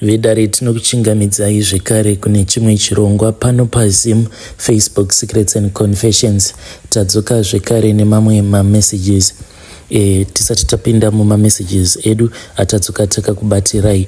Vidare tinokuchingamidzai zvekare kune chimwe chirongwa pano paZim Facebook Secrets and Confessions. Tadzoka zvekare nemamwe messages. Tisati tapinda messages edu atadzoka takakubatirai.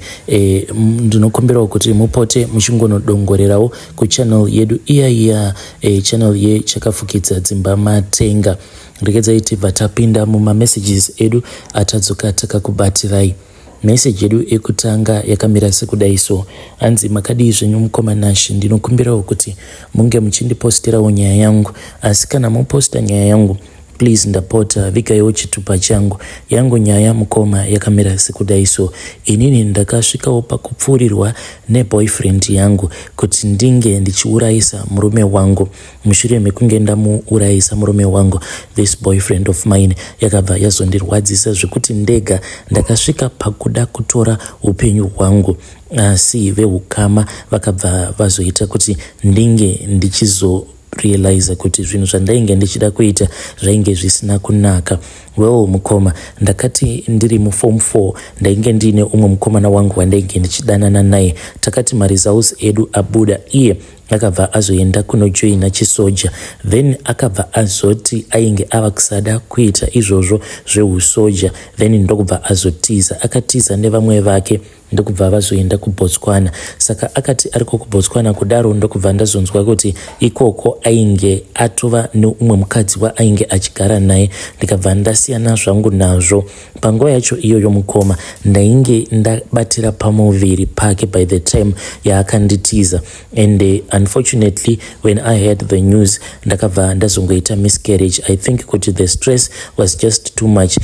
Ndinokumbirawo kuti mupote muchingonodongorerawo kuchannel yedu iya channel yechakafukidza dzimba matenga. Regedzai tibva tapinda messages edu atadzoka takakubatirai. Message yedu ekutanga yakamira sekudai so. Anzi makadii zvenyu mukomanashi, ndinokumbirawo kuti munge muchindiposterawo nyaya yangu. Asi kana muposta nyaya yangu, please ndapota vigaiwo chitupa changu. Yangu nyaya mukoma yakamira sekudai so. Inini ndakasvikawo pakupfurirwa neboyfriend yangu kuti ndinge ndichiurayisa murume wangu. Mushure mekunge ndamuurayisa murume wangu, this boyfriend of mine yakabva yazondirwadzisa zvekuti ndega ndakasvika pakuda kutora upenyu hwangu. Asi vehukama vakabva vazoita kuti ndinge ndichizorealize kuti zvinhu zvandainge ndichida kuita zvainge zvisina kunaka. Mukoma, ndakati ndiri muform 4 ndainge ndine umwe mukomana wangu wandainge ndichidanana naye. Takati maresults edu abuda, iye akabva azoenda kunojoina chisoja. Then akabva azoti ainge ava kusada kuita izvozvo zveusoja. Then ndokubva azotiza, akatiza nevamwe vake ndokubva vazoenda kuBotswana. Saka akati ariko kuBotswana kudaro ndokubva ndazonzwa kuti ikoko ainge atova neumwe mukadzi waainge achigara naye. Ndikabva ndasiyana zvangu nazvo. Panguva yacho iyoyo mukoma ndainge ndabatira pamuviri pake by the time yaakanditiza. And unfortunately when I heard the news ndakabva ndazongoita miscarriage. I think kuti the stress was just too much.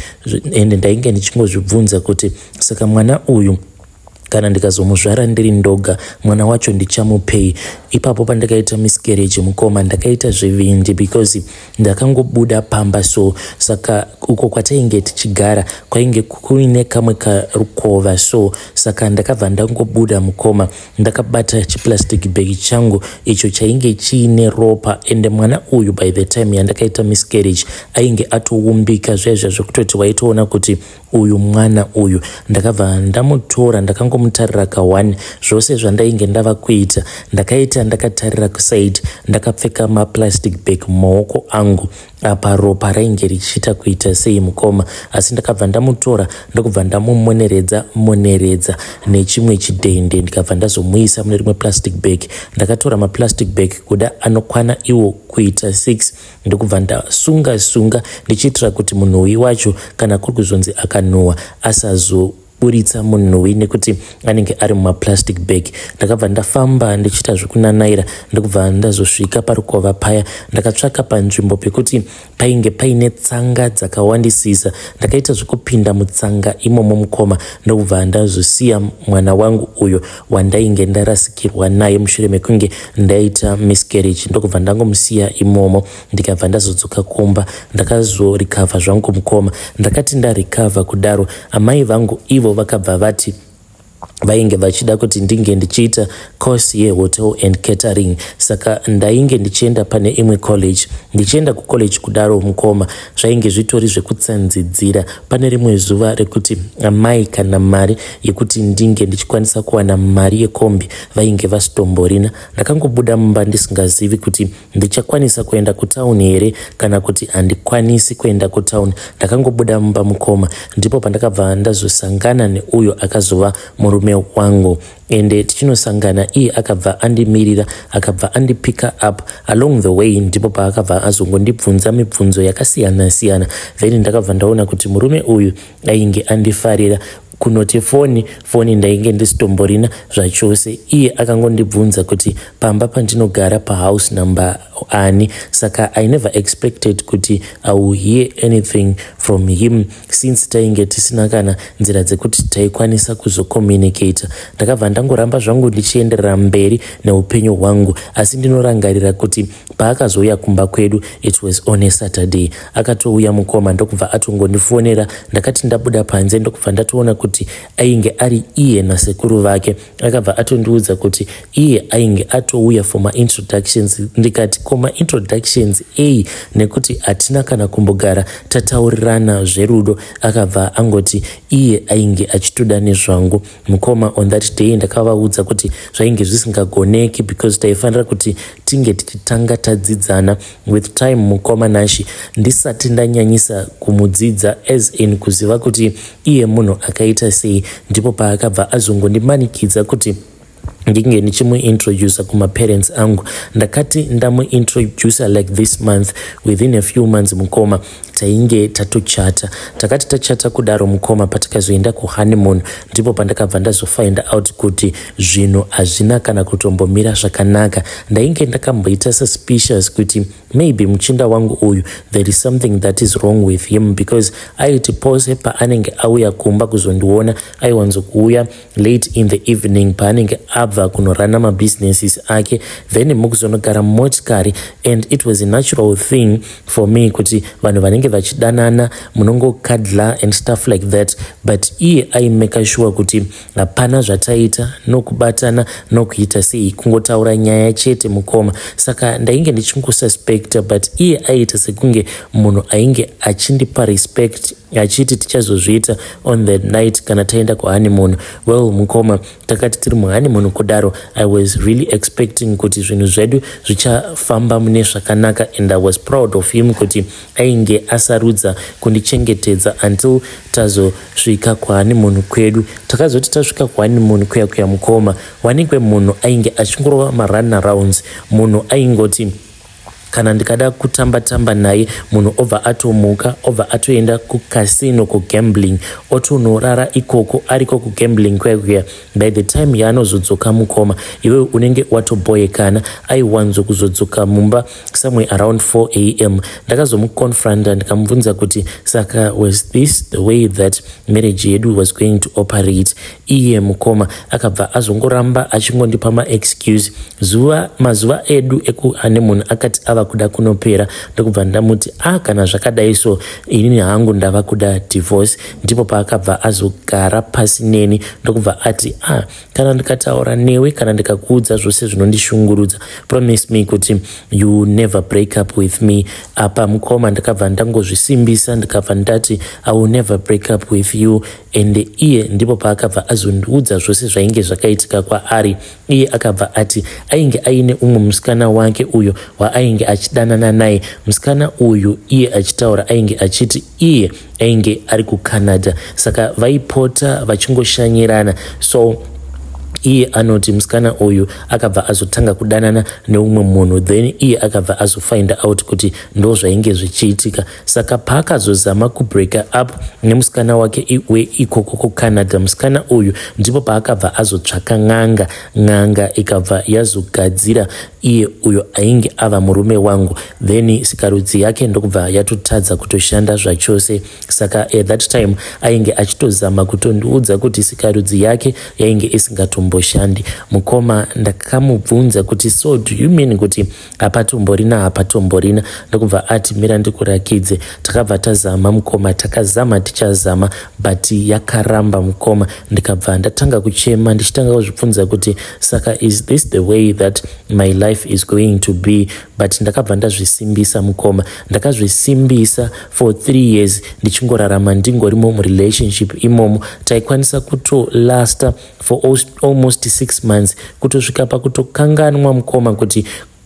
And ndainge ndichingozvibvunza kuti saka mwana uyu kana ndikazomuzvara ndiri ndoga mwana wacho ndichamupei. Ipapo pandakaita miscarriage mukoma ndakaita zvivindi because ndakangobuda pamba so. Saka uko kwatainge tichigara kwainge kuine kamwe karukova so. Saka ndakabva ndangobuda mukoma ndakabata chiplastic bag changu icho chainge chiine ropa. And mwana uyu by the time yandakaita miscarriage ainge atoumbika zvezvo zvekutoti waitoona kuti uyu mwana uyu. Ndakabva ndamutora ndakangomutarira ka1 zvose zvandainge ndava kuita ndakaita ndakatarira kuside. Ndakapfeka maplastic bag mumaoko angu apa ropa rainge richiita kuita sei mukoma. Asi ndakabva ndamutora ndokubva ndamumoneredza nechimwe chidhende ndikabva ndazomuisa mune rimwe plastic bag. Ndakatora maplastic bag kuda anokwana iwo kuita 6 ndokubva ndasunga ndichiitira kuti munhuwi wacho kana kuri kuzonzi akanuhwa asazoburitsa munhuwi nekuti anenge ari mumaplastic bag. Ndakabva ndafamba ndichiita zvekunanaira ndokubva ndazosvika parukova paya. Ndakatsvaka panzvimbo pekuti painge paine tsanga dzakawandisisa. Ndakaita zvekupinda mutsanga imomo mukoma ndokubva ndazosiya mwana wangu uyo wandainge ndarasikirwa naye mushure mekunge ndaita miscarriage. Ndokubva ndangomusiya imomo ndikabva ndazodzoka kumba ndakazorikavha zvangu mukoma. Ndakati ndarikavha kudaro amai vangu ivo vakabva vati vainge vachida kuti ndinge ndichiita course yehotel and catering. Saka ndainge ndichienda pane imwe college. Ndichienda kucollege kudaro mukoma zvainge zvitori zvekutsanzidzira. Pane rimwe zuva rekuti amai kana mari yekuti ndinge ndichikwanisa kuwana mari yekombi vainge vasitomborina. Ndakangobuda mumba ndisingazivi kuti ndichakwanisa kuenda kutauni here kana kuti handikwanisi kuenda kutauni. Ndakangobuda mumba mukoma ndipo pandakabva ndazosangana neuyo akazova murume wangu. Ende tichinosangana iye akabva andimirira akabva andipika up along the way. Ndipo paakabva azongondibvunza mibvunzo yakasiyana siyana. Then ndakabva ndaona kuti murume uyu ainge andifarira kunoti foni ndainge ndisitomborina zvachose. Iye akangondibvunza kuti pamba pandinogara pahouse number ani. Saka I never expected kuti I will hear anything from him since tainge tisina kana nzira dzekuti taikwanisa kuzocommunicate. Ndakabva ndangoramba zvangu ndichienderera mberi neupenyu hwangu. Asi ndinorangarira kuti paakazouya kumba kwedu it was on a Saturday. Akatouya mukoma ndokubva atongondifonera. Ndakati ndabuda panze ndokubva ndatoona kuti ainge ari iye nasekuru vake. Akabva atondiudza kuti iye ainge atouya for my introductions. Ndikati koma introductions nekuti hatina kana kumbogara tataurirana zverudo. Akabva angoti iye ainge achitoda nezvangu. Mukoma on that day ndakavaudza kuti zvainge zvisingagoneki because taifanira kuti tinge tichitanga tadzidzana with time. Mukoma nashi ndisati ndanyanyisa kumudzidza as in kuziva kuti iye munhu akaita sei, ndipo paakabva azongondimanikidza kuti ndinge ndichimuintroducer kumaparents angu. Ndakati ndamuintroducer like this month, within a few months mukoma tainge tatochata. Takati tachata kudaro mukoma patakazoenda kuhoneymoon, ndipo pandakabva ndazofind out kuti zvinhu hazvina kana kutombomira zvakanaka. Ndainge ndakamboita suspicious kuti maybe muchinda wangu uyu there is something that is wrong with him, because aiti pose paanenge auya kumba kuzondiona aiwanzokuuya late in the evening paanenge abva kunorana mabusinesses ake, then mukuzonogara motikari, and it was a natural thing for me kuti vanhu vanenge vachidanana munongokadla and stuff like that, but iye aimeka sure kuti hapana zvataita nokubatana nokuita sei, kungotaura nyaya chete mukoma. Saka ndainge ndichingosuspecta, but iye aita sekunge munhu ainge achindipa respect achiti tichazozviita on the night kana taenda kuhoneymoon. Well mukoma, takati tiri muhoneymoon kudaro, I was really expecting kuti zvinhu zvedu zvichafamba mune zvakanaka, and I was proud of him kuti ainge asarudza kundichengetedza until tazosvika kuhoneymoon kwedu. Takazoti tasvika kuhoneymoon kuya mukoma, wanikwe munhu ainge achingorova marun-arounds. Munhu aingoti kana ndikada kutamba naye munhu obva atomuka, obva atoenda kukasino kugambling, otonorara ikoko ariko kugambling kuya. By the time yaanozodzoka mukoma, iwe unenge watoboyekana. Aiwanzo kuzodzoka mumba somewhere around 4 am. Ndakazomuconfronta ndikamubvunza kuti saka was this the way that marriage yedu was going to operate? Iye mukoma akabva azongoramba achingondipa ma-excuse. Mazuva edu ekuhoneymoon akati ava kuda kunopera, ndokubva ndamuti kana zvakadai so inini hangu ndava kuda divorce. Ndipo paakabva azogara pasi neni, ndokubva ati kana ndikataura newe kana ndikakuudza zvose zvinondishungurudza, promise me kuti you never break up with me. Apa mukoma ndakabva ndangozvisimbisa ndikabva ndati I will never break up with you. And iye ndipo paakabva azondiudza zvose zvainge zvakaitika kwaari. Iye akabva ati ainge aine umwe musikana wake uyo waainge achidanana naye. Musikana uyu iye achitaura ainge achiti iye ainge ari kuCanada, saka vaipota vachingoshanyirana. So iye anoti musikana uyu akabva azotanga kudanana neumwe munhu, then iye akabva azofind out kuti ndo zvainge zvichiitika. Saka paakazozama kubreaka up nemusikana wake ikoko kuCanada, musikana uyu ndipo paakabva azotsvaka Nyanga ikabva yazogadzira iye uyo ainge ava murume wangu, then sikarudzi yake ndokubva yatotadza kutoshanda zvachose. Saka at that time ainge achitozama kutondiudza kuti sikarudzi yake yainge isingatomboshandii. Mukoma ndakamubvunza kuti so do you mean kuti hapatomborina? Ndokubva ati mira ndikurakidze. Takabva tazama mukoma, takazama tichazama, but yakaramba mukoma. Ndikabva ndatanga kuchema ndichitanga kuzvibvunza kuti saka is this the way that my life is going to be? But ndakabva ndazvisimbisa mukoma, ndakazvisimbisa for 3 years ndichingorarama ndingorimo murelationship imomo. Taikwanisa kutolasta for almost 6 months kutosvika pakutokanganwa mukoma kuti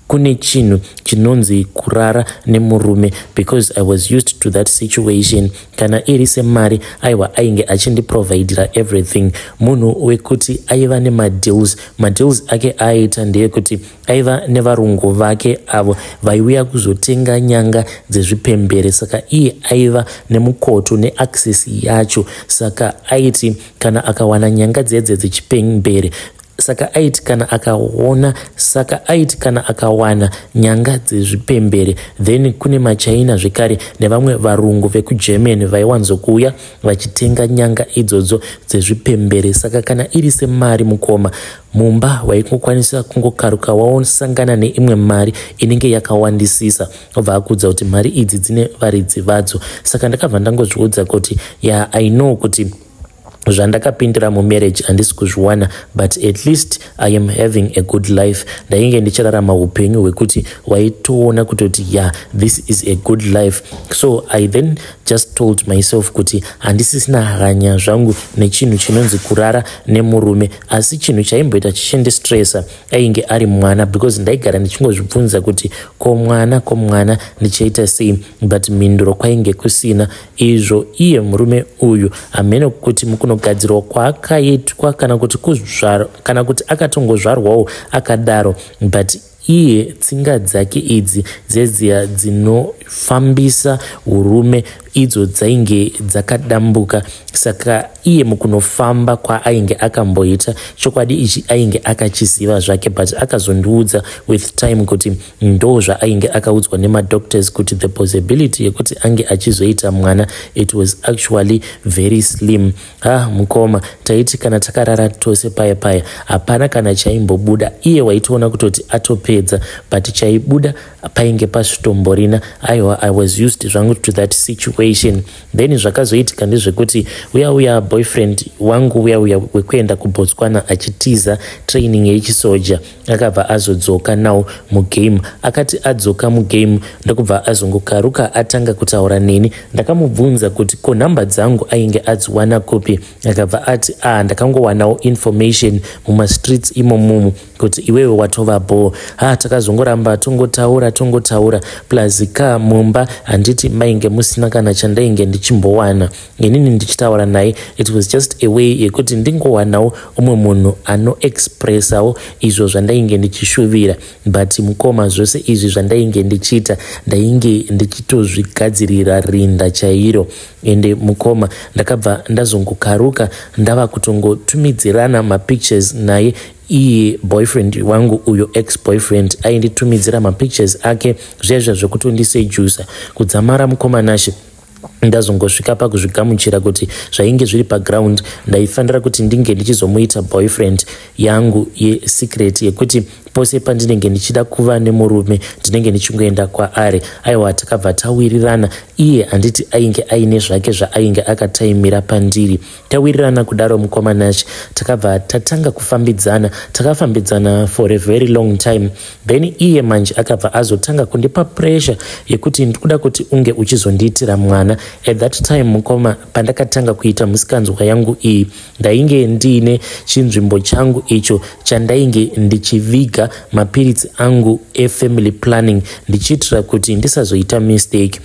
kune chinhu chinonzi kurara nemurume, because I was used to that situation. Kana iri semari aiwa ainge achindiprovidera everything. Munhu wekuti aiva nemadeals ake aita ndeyekuti aiva nevarungu vake avo vaiuya kuzotenga nyanga dzezvipembere. Saka iye aiva nemukoto neaccess yacho. Saka aiti kana akawana nyanga dzedze dzechipembere, saka aiti kana akawana nyanga dzezvipembere, then kune machaina zvekare nevamwe varungu vekuGermany vaiwanzokuuya vachitenga nyanga idzodzo dzezvipembere. Saka kana iri semari mukoma, mumba waikokwanisa kungokaruka waosangana neimwe mari inenge yakawandisisa, obva akudza kuti mari idzi dzine varidzi vadzo. Saka ndakabva ndangozviudza kuti I know kuti zvandakapindira mumarriage handisi kuzviwana, but at least I am having a good life. Ndainge ndichirarama upenyu hwekuti waitoona kutoti yeah, this is a good life. So I then just told myself kuti handisisina hanya zvangu nechinhu chinonzi kurara nemurume, asi chinhu chaimboita chichindistressa ainge ari mwana, because ndaigara ndichingozvibvunza kuti ko mwana ndichaita sei, but mhinduro kwainge kusina. Izvo iye murume uyu hamene kuti mukunogadzirwa kwaakaitwa kana kuti akatongozvarwawo akadaro, but iye tsinga dzake idzi dzedziya dzinofambisa urume idzo dzainge dzakadambuka. Saka iye mukunofamba kwaainge akamboita chokwadi ichi ainge akachiziva zvake, but akazondiudza with time kuti ndo zvaainge akaudzwa nemadoctors kuti the possibility yekuti ange achizoita mwana, it was actually very slim. Mukoma taiti kana takarara tose paya hapana kana chaimbobuda. Iye waitoona kutoti atopedza, but chaibuda painge pasvitomborina. Aiwa, I was used zvangu to that situation. Then zvakazoitika ndezvekuti uya boyfriend wangu uya wekuenda kuBotswana achitiza training yechisoja akabva azodzoka nawo mugame. Akati adzoka mugame ndokubva azongokaruka atanga kutaura neni. Ndakamubvunza kuti ko nhamba dzangu ainge adziwana kupi. Akabva ati ndakangowanawo information mumastreets imomumu kuti iwewe watova bo. Takazongoramba tongotaura plus ka mumba handiti mainge musina kana chandainge ndichimbowana. Inini ndichitaura naye, it was just a way yekuti ndingowanawo umwe munhu anoexpressawo izvo zvandainge ndichishuvira. But mukoma zvose izvi zvandainge ndichiita ndainge ndichitozvigadzirira rinda chairo. Ende mukoma ndakabva ndazongokaruka ndava kutongotumidzirana mapictures naye. Iye boyfriend wangu uyo ex-boyfriend ainditumidzira mapictures ake zvezva zvokutondisejusa kudzamara mukoma nashe. Ndazongosvika pakuzvigamuchira kuti zvainge zviri paground ndaifanira kuti ndinge ndichizomuita boyfriend yangu yesecret yekuti pose pandinenge ndichida kuva nemurume ndinenge ndichingoenda kwaari. Aiwa, takabva tawirirana. Iye handiti ainge aine zvake zvaainge akataimira pandiri. Tawirirana kudaro mukoma nashe takabva tatanga kufambidzana. Takafambidzana for a very long time. Then iye manje akabva azotanga kundipa pressure yekuti ndikuda kuti unge uchizondiitira mwana. At that time mukoma pandakatanga kuita musikanzwa yangu iyi ndainge ndiine chinzvimbo changu icho chandainge ndichiviga mapiritsi angu efamily planning ndichitira kuti ndisazoita mistake.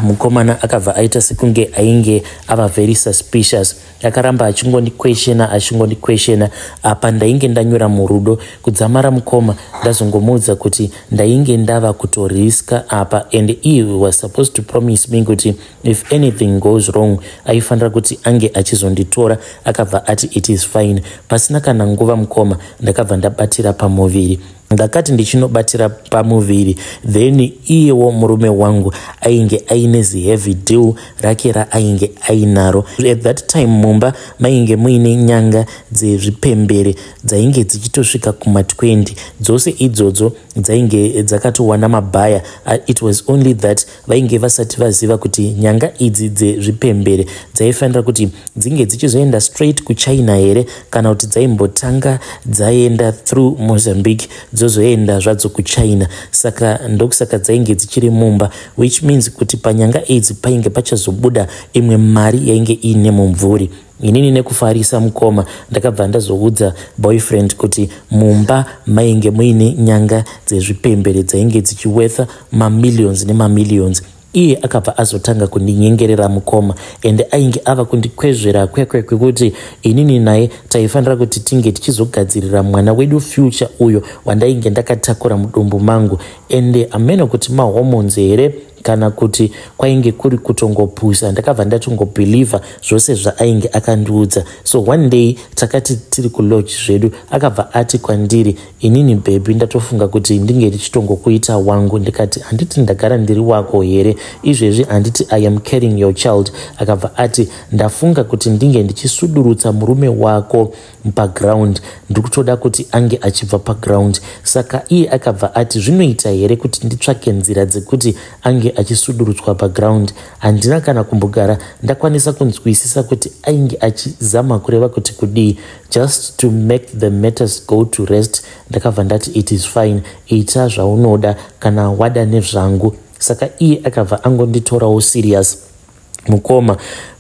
Mukomana akabva aita sekunge ainge ava very suspicious. Akaramba achingondiquestiona apa ndainge ndanyura murudo. Kudzamara mukoma ndazongomuudza kuti ndainge ndava kutoriska apa, and he was supposed to promise me kuti if anything goes wrong aifanira kuti ange achizonditora. Akabva ati it is fine. Pasina kana nguva mukoma ndakabva ndabatira pamuviri. Ndakati ndichinobatira pamuviri, then iyewo murume wangu ainge aine heavy deal rake raainge ainaro. At that time mumba mainge muine nyanga dzezvipembere dzainge dzichitosvika kuma20. Dzose idzodzo dzainge dzakatowana mabhaya. It was only that vainge vasati vaziva kuti nyanga idzi dzezvipembere dzaifanira kuti dzinge dzichizoenda straight kuChina here kana kuti dzaimbotanga dzaenda through Mozambique dzozoenda zvadzo kuChina. Saka ndokusaka dzainge dzichiri mumba, which means kuti panyanga idzi painge pachazobuda imwe mari yainge ine mumvuri. Inini nekufarisa mukoma ndakabva ndazoudza boyfriend kuti mumba mainge muine nyanga dzezvipembere dzainge dzichiwetha mamillions nemamillions. Iye akabva azotanga kundinyengerera mukoma, and ainge ava kundikwezvera kwekuti inini naye taifanira kuti tinge tichizogadzirira mwana wedu future uyo wandainge ndakatakura mudumbu mangu. And ameno kuti mahormones here kana kuti kwainge kuri kutongopusa. Ndakabva ndatongobheliva zvose zvaainge akandiudza. So one day takati tiri kulodge zvedu akabva ati kwandiri, inini baby ndatofunga kuti ndinge ndichitongokuita wangu. Ndikati handiti ndagara ndiri wako here izvezvi, handiti I am carrying your child. Akabva ati ndafunga kuti ndinge ndichisudurutsa murume wako paground, ndikutoda kuti ange achibva paground. Saka iye akabva ati zvinoita here kuti nditsvake nzira dzekuti ange ainge achisudurutswa paground. Handina kana kumbogara ndakwanisa kunzwisisa kuti ainge achizama kureva kuti kudii. Just to make the matters go to rest, ndakabva ndati it is fine, ita zvaunoda kana wada nezvangu. Saka iye akabva angonditorawo serious.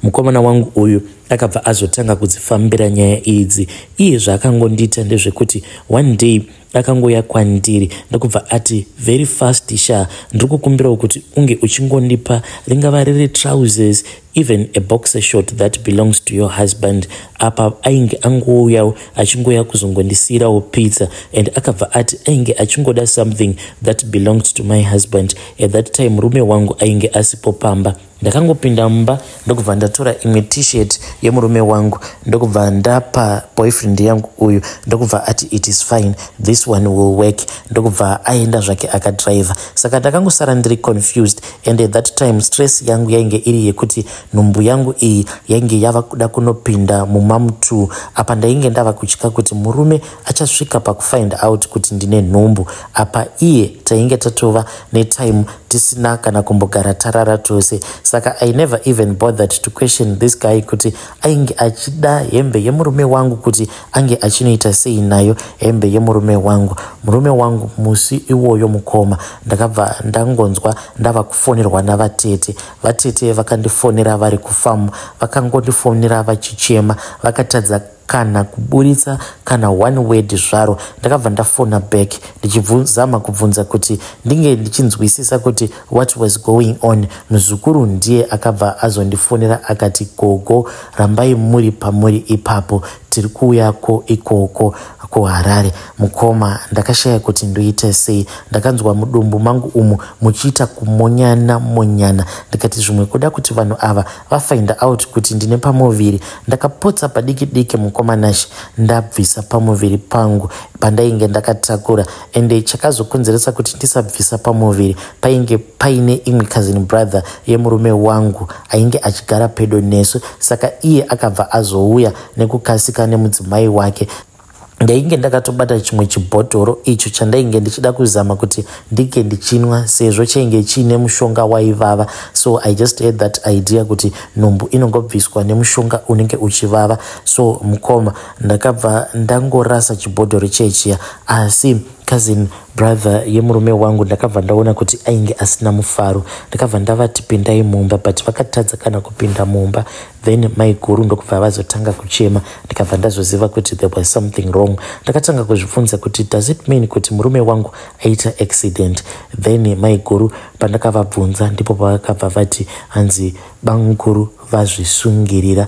Mukomana wangu uyu akabva azotanga kudzifambira nyaya idzi. Iye zvaakangondita ndezvekuti one day akangoya kwandiri ndokubva ati very fast sha, ndiri kukumbirawo kuti unge uchingondipa ringava riri trousers, even a boxer short that belongs to your husband. Apa ainge angouyawo achingoya kuzongondisirawo pizza, and akabva ati ainge achingoda something that belonged to my husband. At that time murume wangu ainge asipo pamba. Ndakangopinda mumba ndokubva ndatora imwe t-shirt yemurume wangu ndokubva ndapa boyfriend yangu uyu ndokubva ati it is fine, this one will work, ndokubva aenda zvake akadriver. Saka ndakangosara ndiri confused, and at that time stress yangu yainge iri yekuti nhumbu yangu iyi yainge yava kuda kunopinda mumamutu. Apa ndainge ndava kutya kuti murume achasvika pakufind out kuti ndine nhumbu. Apa iye tainge tatova netime tisina kana kumbogara tarara tose. Saka I never even bothered to question this guy kuti ainge achida hembe yemurume wangu kuti ange achinoita sei nayo hembe yemurume wangu. Murume wangu musi iwoyo mukoma ndakabva ndangonzwa ndava kufonerwa navatete. Vatete vakandifonera vari kufamu, vakangondifonera vachichema, vakatadza kana kuburitsa kana one word zvaro. Ndakabva ndafona back ndichizama kubvunza kuti ndinge ndichinzwisisa kuti what was going on. Muzukuru ndiye akabva azondifonera akati gogo, rambai muri pamuri ipapo, tiri kuuyako ikoko kuHarare. Mukoma ndakashaya kuti ndoita sei. Ndakanzwa mudumbu mangu umu muchiita kumonyana. Ndikati zvimwe kuda kuti vanhu ava vafind out kuti ndine pamuviri. Ndakapotsa padiki mukomanashi ndabvisa pamuviri pangu pandainge ndakatakura, ende chakazokonzeresa kuti ndisabvisa pamuviri painge paine imwe cousin brother yemurume wangu ainge achigara pedo nesu. Saka iye akabva azouya nekukasika nemudzimai wake. Ndainge ndakatobata chimwe chibhotoro icho chandainge ndichida kuzama kuti ndike ndichinwa sezvo chainge chine mushonga waivava. So I just had that idea kuti nhumbu inongobviswa nemushonga unenge uchivava. So mukoma ndakabva ndangorasa chibhotoro chechiya, asi cousin brother yemurume wangu ndakabva ndaona kuti ainge asina mufaro. Ndakabva ndavati pindai mumba, but vakatadza kana kupinda mumba. Then mai guru ndokubva vazotanga kuchema. Ndikabva ndazoziva kuti there was something wrong. Ndakatanga kuzvibvunza kuti does it mean kuti murume wangu aita accident. Then mai guru pandakavabvunza ndipo pavakabva vati hanzi banguru vazvisungirira.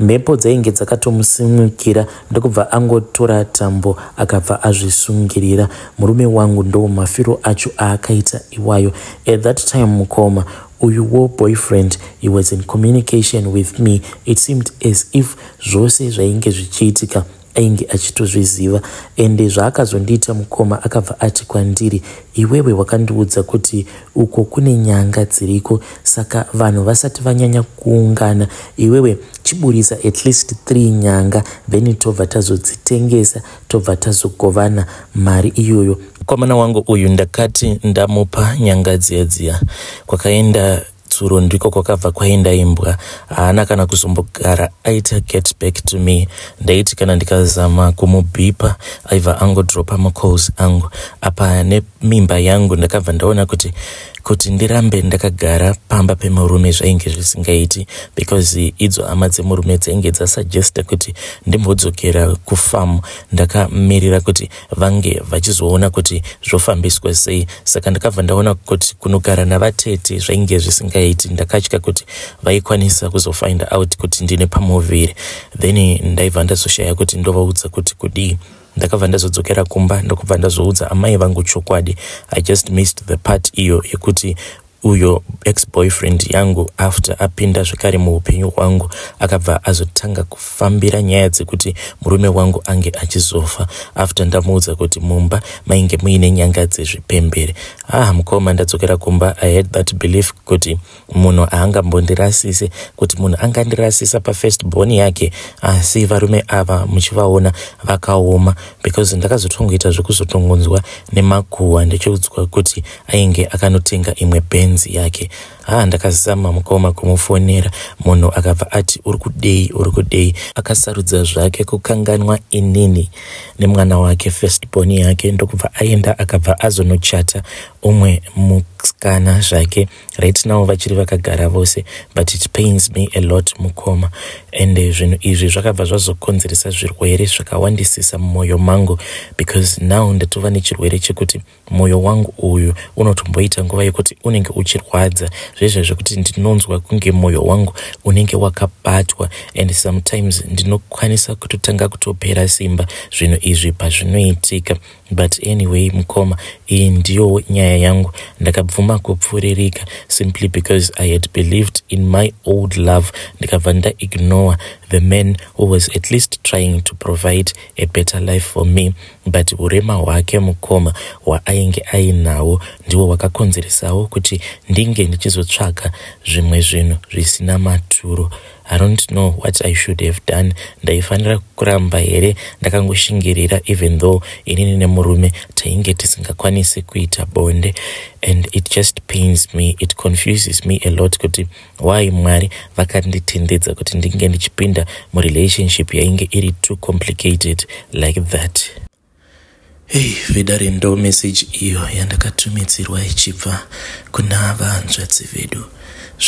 Mhepo dzainge dzakatomusimukira ndokubva angotora tambo akabva azvisungirira. Murume wangu ndo mafiro acho aakaita iwayo. At that time mukoma uyu boyfriend, he was in communication with me. It seemed as if zvose zvainge zvichiitika ainge achitozviziva, ende zvaakazondiita mukoma akabva ati kwandiri, iwewe wakandiudza kuti uko kune nyanga dziriko, saka vanhu vasati vanyanya kuungana iwewe chiburisa at least 3 nyanga, then tobva tazodzitengesa, tobva tazogovana mari iyoyo. Mukomana wangu uyu ndakati ndamupa nyanga dziya kwakaenda tsuro ndiko kwakabva kwaenda imbwa. Haana kana kuzombogara aita get back to me. Ndaiti kana ndikazama kumubhipa aibva angodropa macalls angu. Apa nemimba yangu ndakabva ndaona kuti ndirambe ndakagara pamba pemurume zvainge zvisingaiti, because idzo hama dzemurume dzainge dzasuggesta kuti ndimbodzokera kufamu. Ndakamirira kuti vange vachizoona kuti zvofambiswa sei. Saka ndakabva ndaona kuti kunogara navatete zvainge zvisingaiti. Ndakatya kuti vaikwanisa kuzofind out kuti ndine pamuviri. Then ndaibva ndazoshaya kuti ndovaudza kuti kudii. Ndakabva ndazodzokera kumba ndokubva ndazoudza amai vangu chokwadi. I just missed the part iyo yekuti uyo ex-boyfriend yangu after apinda zvekare muupenyu hwangu akabva azotanga kufambira nyaya dzekuti murume wangu ange achizofa. After ndamuudza kuti mumba mainge muine nyanga dzezvipembere. Mukoma ndadzokera kumba, I had that belief kuti munhu aangambondirasise, kuti munhu angandirasisa pafirstborn yake, asi varume ava muchivaona vakaoma, because ndakazotongoita zvekuzotongonzwa nemakuhwa ndichiudzwa kuti ainge akanotenga imwe band friends yake. Ndakazama mukoma kumufonera, munhu akabva ati uri kudei. Akasarudza zvake kukanganwa inini nemwana wake firstborn yake, ndokubva aenda akabva azonochata umwe musikana zvake. Right now vachiri vakagara vose, but it pains me a lot mukoma. And zvinhu izvi zvakabva zvazokonzeresa zvirwere zvakawandisisa mumwoyo mangu, because now ndatova nechirwere chekuti mwoyo wangu uyu unotomboita nguva yekuti unenge uchirwadza zvezvo zvekuti ndinonzwa kunge mwoyo wangu unenge wakabatwa, and sometimes ndinokwanisa kutotanga kutopera simba zvinhu izvi pazvinoitika. But anyway mukoma, iyi ndiyo nyaya yangu. Ndakabvuma kupfuririka simply because I had believed in my old love, ndikabva ndaignore the man who was at least trying to provide a better life for me. But urema hwake mukoma hwaainge ainawo ndiwo wakakonzeresawo kuti ndinge ndichizotsvaka zvimwe zvinhu zvisina maturo. I don't know what I should have done. Ndaifanira kuramba here ndakangoshingirira, even though inini nemurume tainge tisingakwanisi kuita bonde. And it just pains me, it confuses me a lot kuti why Mwari vakanditendedza kuti ndinge ndichipinda murelationship yainge iri too complicated like that. Hey, vedare ndo message iyo yandakatumidzirwa ichibva kuna vanzvadzi vedu.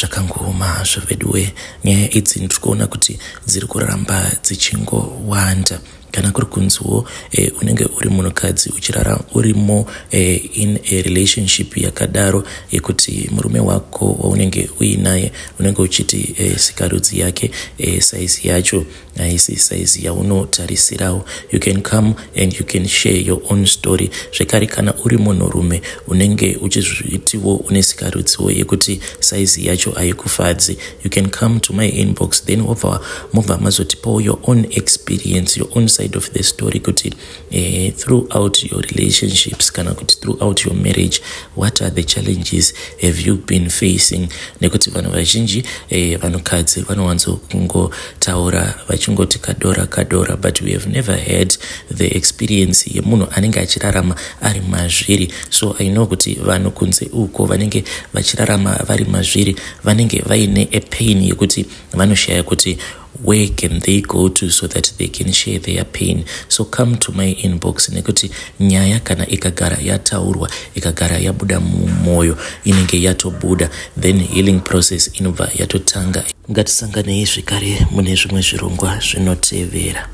Zvakangoma zveveduwe, nyaya idzi ndikuona kuti dziri kuramba dzichingowanda. Kana kuri kunziwo unenge uri munhukadzi uchirara urimo in a relationship yakadaro yekuti murume wako waunenge uinaye unenge uchiti sikarudzi yake size yacho haisi size yaunotarisirawo. You can come and you can share your own story. Zvekare kana uri munhurume unenge uchizvitiwo une sikarudziwo yekuti size yacho haikufadzi, you can come to my inbox, then mobva mazotipawo your own experience, your own side of the story kuti throughout your relationships kana kuti throughout your marriage, what are the challenges have you been facing. Nekuti vanhu vazhinji vanhukadzi vanowanzo kungotaura vachingoti kadora, but we have never had the experience yemunhu anenge achirarama ari mazviri. So I know kuti vanhu kunze uko vanenge vachirarama vari mazviri vanenge vaine a pain yekuti vanoshaya kuti where can they go to so that they can share their pain. So come to my inbox, nekuti nyaya kana ikagara yataurwa, ikagara yabuda mumwoyo, inenge yatobuda, then healing process inobva yatotanga. Ngatisanganei zvekare mune zvimwe zvirongwa zvinotevera.